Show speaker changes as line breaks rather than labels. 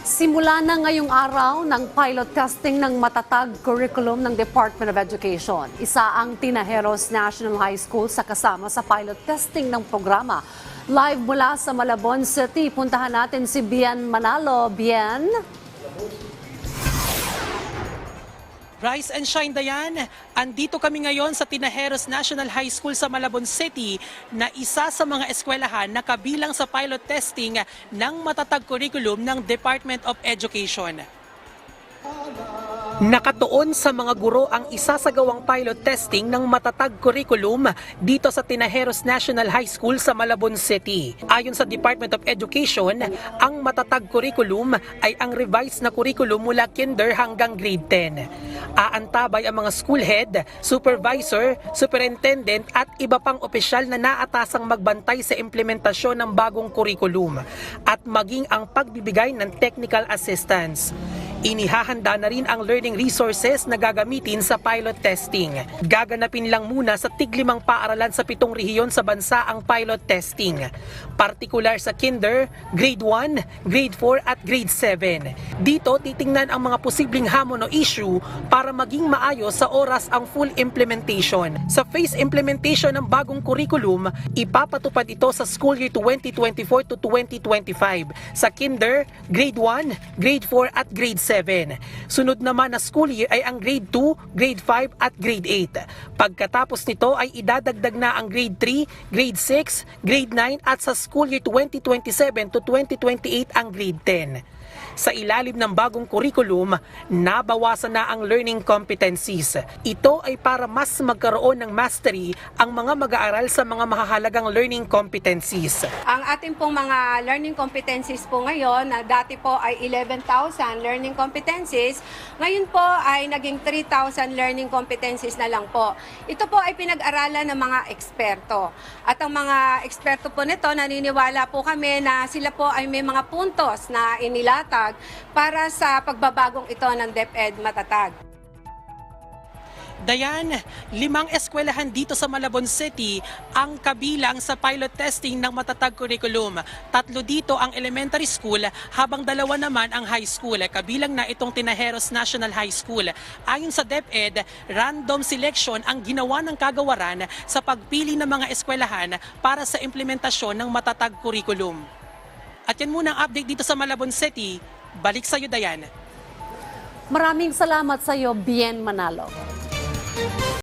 Simula na ngayong araw ng pilot testing ng matatag curriculum ng Department of Education. Isa ang Tinajeros National High School sa kasama sa pilot testing ng programa. Live mula sa Malabon City, puntahan natin si Bien Manalo. Bien?
Rise and shine, Dayan. Andito kami ngayon sa Tinajeros National High School sa Malabon City na isa sa mga eskwelahan na kabilang sa pilot testing ng matatag curriculum ng Department of Education. Nakatuon sa mga guro ang isasagawang pilot testing ng matatag curriculum dito sa Tinajeros National High School sa Malabon City. Ayon sa Department of Education, ang matatag curriculum ay ang revised na curriculum mula kinder hanggang grade 10. Aantabay ang mga school head, supervisor, superintendent at iba pang opisyal na naatasang magbantay sa implementasyon ng bagong curriculum at maging ang pagbibigay ng technical assistance. Inihahanda na rin ang learning resources na gagamitin sa pilot testing. Gaganapin lang muna sa tig-5 paaralan sa 7 rehiyon sa bansa ang pilot testing. Partikular sa kinder, grade 1, grade 4 at grade 7. Dito titingnan ang mga posibleng hamon o issue para maging maayos sa oras ang full implementation. Sa phase implementation ng bagong curriculum, ipapatupad ito sa school year 2024 to 2025. Sa kinder, grade 1, grade 4 at grade 7. Sunod naman na school year ay ang grade 2, grade 5 at grade 8. Pagkatapos nito ay idadagdag na ang grade 3, grade 6, grade 9 at sa school year 2027 to 2028 ang grade 10. Sa ilalim ng bagong curriculum, nabawasan na ang learning competencies. Ito ay para mas magkaroon ng mastery ang mga mag-aaral sa mga mahahalagang learning competencies.
Ang ating pong mga learning competencies po ngayon, na dati po ay 11,000 learning competencies, ngayon po ay naging 3,000 learning competencies na lang po. Ito po ay pinag-aralan ng mga eksperto. At ang mga eksperto po nito, naniniwala po kami na sila po ay may mga puntos na inilatag para sa pagbabagong ito ng DepEd matatag.
Dayan, 5 eskwelahan dito sa Malabon City ang kabilang sa pilot testing ng matatag curriculum. 3 dito ang elementary school habang 2 naman ang high school. Kabilang na itong Tinajeros National High School. Ayon sa DepEd, random selection ang ginawa ng kagawaran sa pagpili ng mga eskwelahan para sa implementasyon ng matatag curriculum. At yan muna ang update dito sa Malabon City. Balik sa iyo, Dayan.
Maraming salamat sa iyo, Bien Manalo.